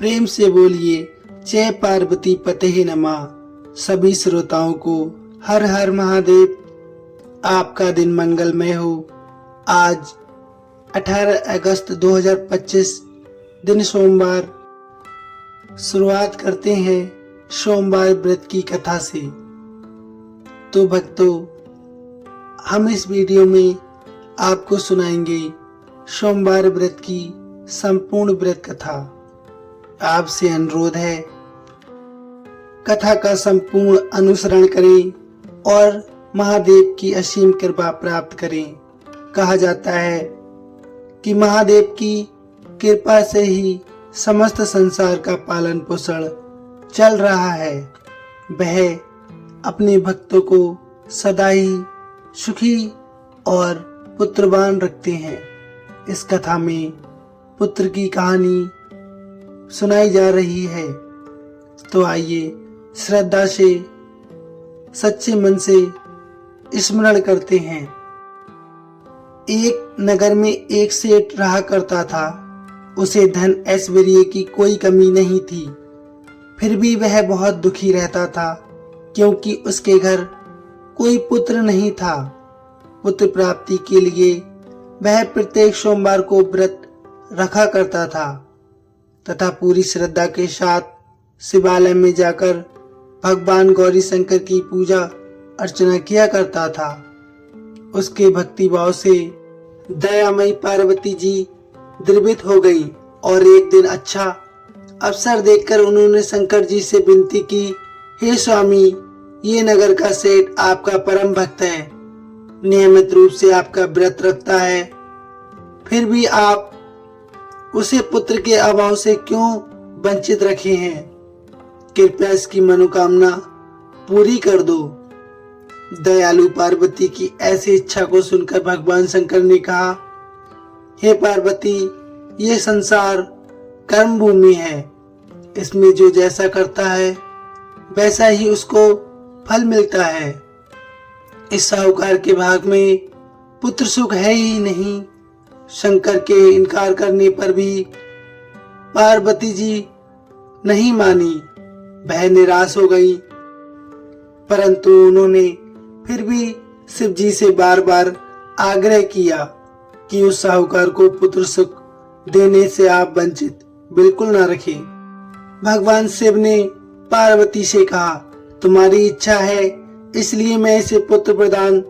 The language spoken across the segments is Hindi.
प्रेम से बोलिए जय पार्वती पते नमः। सभी श्रोताओं को हर हर महादेव। आपका दिन मंगलमय हो। आज 18 अगस्त 2025 दिन सोमवार। शुरुआत करते हैं सोमवार व्रत की कथा से। तो भक्तों, हम इस वीडियो में आपको सुनाएंगे सोमवार व्रत की संपूर्ण व्रत कथा। आपसे अनुरोध है कथा का संपूर्ण अनुसरण करें और महादेव की असीम कृपा प्राप्त करें। कहा जाता है कि महादेव की कृपा से ही समस्त संसार का पालन पोषण चल रहा है। वह अपने भक्तों को सदा ही सुखी और पुत्रवान रखते हैं। इस कथा में पुत्र की कहानी सुनाई जा रही है। तो आइए श्रद्धा से सच्चे मन से स्मरण करते हैं। एक नगर में एक सेठ रहा करता था। उसे धन ऐश्वर्य की कोई कमी नहीं थी। फिर भी वह बहुत दुखी रहता था क्योंकि उसके घर कोई पुत्र नहीं था। पुत्र प्राप्ति के लिए वह प्रत्येक सोमवार को व्रत रखा करता था तथा पूरी श्रद्धा के साथ शिवालय में जाकर भगवान गौरी शंकर की पूजा अर्चना किया करता था। उसके भक्ति भाव से दयामयी पार्वती जी द्रवित हो गई और एक दिन अच्छा अवसर देखकर उन्होंने शंकर जी से विनती की, हे स्वामी, ये नगर का सेठ आपका परम भक्त है, नियमित रूप से आपका व्रत रखता है, फिर भी आप उसे पुत्र के अभाव से क्यों वंचित रखे हैं? कृपया इसकी मनोकामना पूरी कर दो। दयालु पार्वती की ऐसी इच्छा को सुनकर भगवान शंकर ने कहा, हे पार्वती, ये संसार कर्म भूमि है। इसमें जो जैसा करता है वैसा ही उसको फल मिलता है। इस साहूकार के भाग में पुत्र सुख है ही नहीं। शंकर के इनकार करने पर भी पार्वती जी नहीं मानी। वह निराश हो गई, परंतु उन्होंने फिर भी शिव जी से बार बार आग्रह किया कि उस साहूकार को पुत्र सुख देने से आप वंचित बिल्कुल न रखें। भगवान शिव ने पार्वती से कहा, तुम्हारी इच्छा है इसलिए मैं इसे पुत्र प्रदान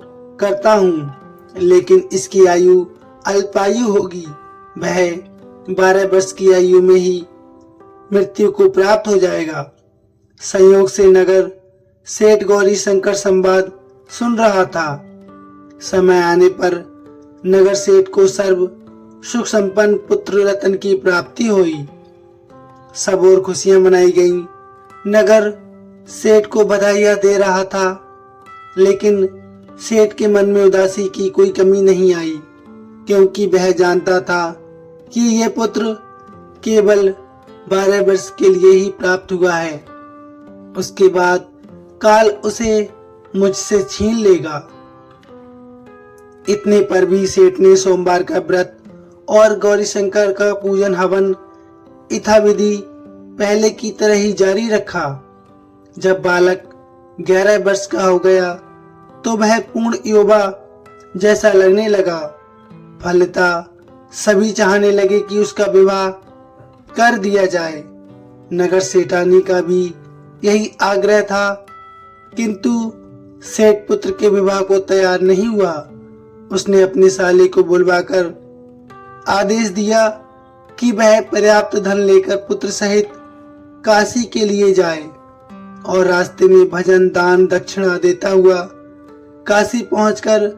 करता हूँ, लेकिन इसकी आयु अल्पायु होगी। वह 12 वर्ष की आयु में ही मृत्यु को प्राप्त हो जाएगा। संयोग से नगर सेठ गौरी शंकर संवाद सुन रहा था। समय आने पर नगर सेठ को सर्व सुख संपन्न पुत्र रत्न की प्राप्ति हुई। सब और खुशियां मनाई गईं। नगर सेठ को बधाइयां दे रहा था, लेकिन सेठ के मन में उदासी की कोई कमी नहीं आई, क्योंकि वह जानता था कि यह पुत्र केवल 12 वर्ष के लिए ही प्राप्त हुआ है। उसके बाद काल उसे मुझसे छीन लेगा। इतने पर भी सेठ ने सोमवार का व्रत और गौरी शंकर का पूजन हवन यथाविधि पहले की तरह ही जारी रखा। जब बालक 11 वर्ष का हो गया तो वह पूर्ण युवा जैसा लगने लगा। फलतः सभी चाहने लगे कि उसका विवाह कर दिया जाए। नगर सेठानी का भी यही आग्रह था, किंतु सेठ पुत्र के विवाह को तैयार नहीं हुआ। उसने अपने साले को बुलवाकर आदेश दिया कि वह पर्याप्त धन लेकर पुत्र सहित काशी के लिए जाए और रास्ते में भजन दान दक्षिणा देता हुआ काशी पहुंचकर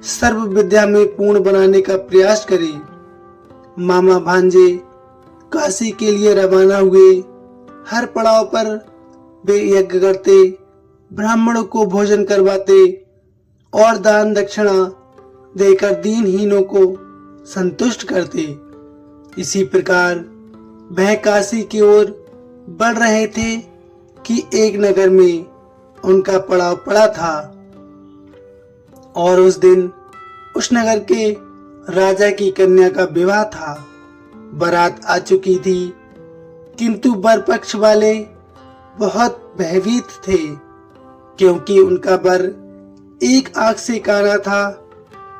सर्व विद्या में पूर्ण बनाने का प्रयास करे। मामा भांजे काशी के लिए रवाना हुए। हर पड़ाव पर वे यज्ञ करते, ब्राह्मणों को भोजन करवाते और दान दक्षिणा देकर दीनहीनों को संतुष्ट करते। इसी प्रकार वह काशी की ओर बढ़ रहे थे कि एक नगर में उनका पड़ाव पड़ा था और उस दिन उस नगर के राजा की कन्या का विवाह था। बारात आ चुकी थी। किंतु वर पक्ष वाले बहुत भयभीत थे, क्योंकि उनका वर एक आंख से काना था।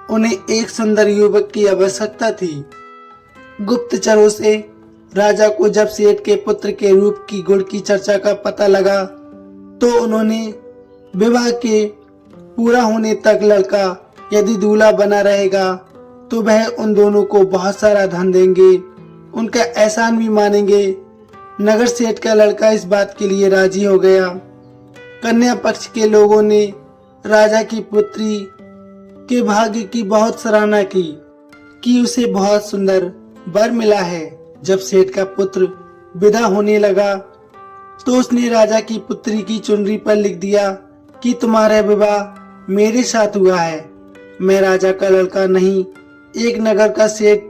उन्हें एक सुंदर युवक की आवश्यकता थी। गुप्तचरों से राजा को जब सेठ के पुत्र के रूप की गुण की चर्चा का पता लगा तो उन्होंने विवाह के पूरा होने तक लड़का यदि दूल्हा बना रहेगा तो वह उन दोनों को बहुत सारा धन देंगे, उनका एहसान भी मानेंगे। नगर सेठ का लड़का इस बात के लिए राजी हो गया। कन्या पक्ष के लोगों ने राजा की पुत्री के भाग्य की बहुत सराहना की कि उसे बहुत सुंदर वर मिला है। जब सेठ का पुत्र विदा होने लगा तो उसने राजा की पुत्री की चुनरी पर लिख दिया कि तुम्हारा विवाह मेरे साथ हुआ है। मैं राजा का लड़का नहीं, एक नगर का सेठ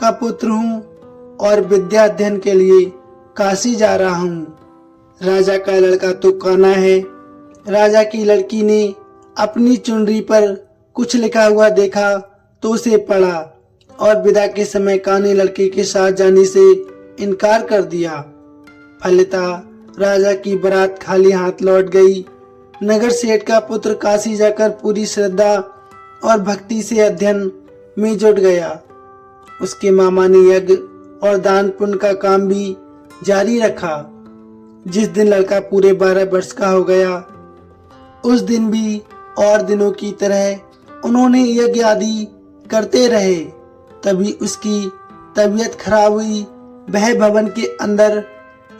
का पुत्र हूँ और विद्या अध्ययन के लिए काशी जा रहा हूँ। राजा का लड़का तो काना है। राजा की लड़की ने अपनी चुनरी पर कुछ लिखा हुआ देखा तो उसे पढ़ा और विदा के समय काने लड़के के साथ जाने से इनकार कर दिया। फलिता राजा की बारात खाली हाथ लौट गई। नगर सेठ का पुत्र काशी जाकर पूरी श्रद्धा और भक्ति से अध्ययन में जुट गया। उसके मामा ने यज्ञ और दान पुण्य का काम भी जारी रखा। जिस दिन लड़का पूरे 12 वर्ष का हो गया उस दिन भी और दिनों की तरह उन्होंने यज्ञ आदि करते रहे। तभी उसकी तबीयत खराब हुई। वह भवन के अंदर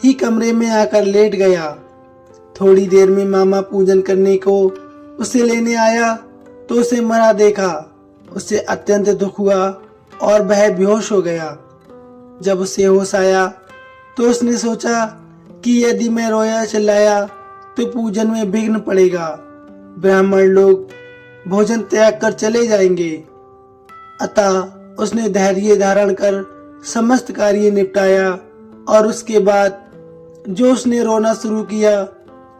ही कमरे में आकर लेट गया। थोड़ी देर में मामा पूजन करने को उसे लेने आया तो उसे मरा देखा। उसे अत्यंत दुख हुआ और वह बेहोश हो गया। जब उसे होश आया तो उसने सोचा कि यदि मैं रोया चिल्लाया तो पूजन में विघ्न पड़ेगा, ब्राह्मण लोग भोजन त्याग कर चले जाएंगे। अतः उसने धैर्य धारण कर समस्त कार्य निपटाया और उसके बाद जो उसने रोना शुरू किया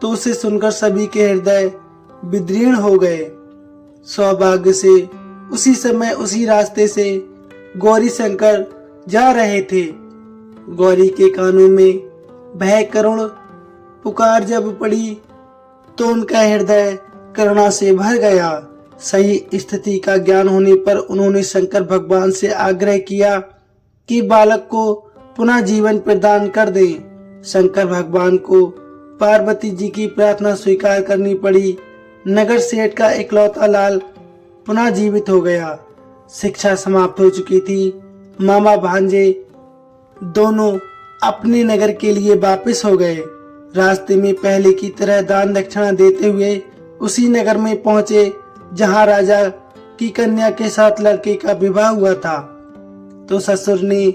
तो उसे सुनकर सभी के हृदय विदीर्ण हो गए। सौभाग्य से उसी समय उसी रास्ते से गौरी शंकर जा रहे थे। गौरी के कानों में भय करुण पुकार जब पड़ी तो उनका हृदय करुणा से भर गया। सही स्थिति का ज्ञान होने पर उन्होंने शंकर भगवान से आग्रह किया कि बालक को पुनः जीवन प्रदान कर दें। शंकर भगवान को पार्वती जी की प्रार्थना स्वीकार करनी पड़ी। नगर सेठ का इकलौता लाल पुनः जीवित हो गया। शिक्षा समाप्त हो चुकी थी। मामा भांजे दोनों अपने नगर के लिए वापस हो गए। रास्ते में पहले की तरह दान दक्षिणा देते हुए उसी नगर में पहुंचे जहां राजा की कन्या के साथ लड़के का विवाह हुआ था। तो ससुर ने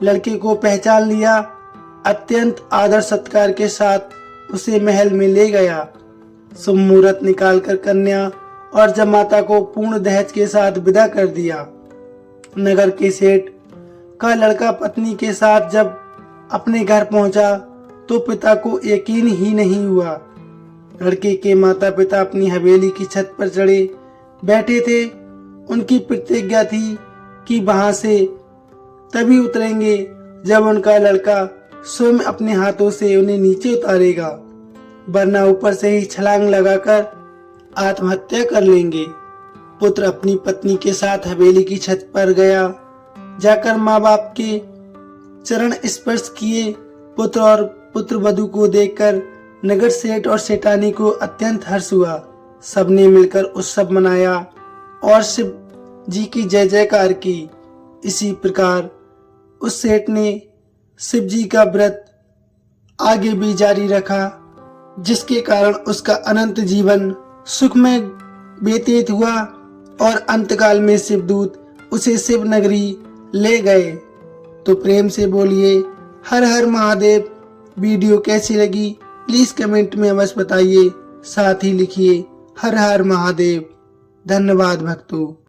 लड़के को पहचान लिया। अत्यंत आदर सत्कार के साथ उसे महल में ले गया। शुभ मुहूर्त निकालकर कन्या और जमाता को पूर्ण दहेज के साथ विदा कर दिया। नगर के सेठ का लड़का पत्नी के साथ जब अपने घर पहुंचा तो पिता को यकीन ही नहीं हुआ। लड़के के माता पिता अपनी हवेली की छत पर चढ़े बैठे थे। उनकी प्रतिज्ञा थी कि वहां से तभी उतरेंगे जब उनका लड़का स्वयं अपने हाथों से उन्हें नीचे उतारेगा, वरना ऊपर से ही छलांग लगाकर आत्महत्या कर लेंगे। पुत्र अपनी पत्नी के साथ हवेली की छत पर गया। जाकर माँ बाप के चरण स्पर्श किए। पुत्र और पुत्र वधू को देखकर नगर सेठ और सेठानी को अत्यंत हर्ष हुआ। सबने मिलकर उत्सव मनाया और शिव जी की जय जयकार की। इसी प्रकार उस सेठ ने शिव जी का व्रत आगे भी जारी रखा, जिसके कारण उसका अनंत जीवन सुखमय व्यतीत हुआ और अंतकाल में शिवदूत उसे शिव नगरी ले गए। तो प्रेम से बोलिए हर हर महादेव। वीडियो कैसी लगी प्लीज कमेंट में अवश्य बताइए। साथ ही लिखिए हर हर महादेव। धन्यवाद भक्तों।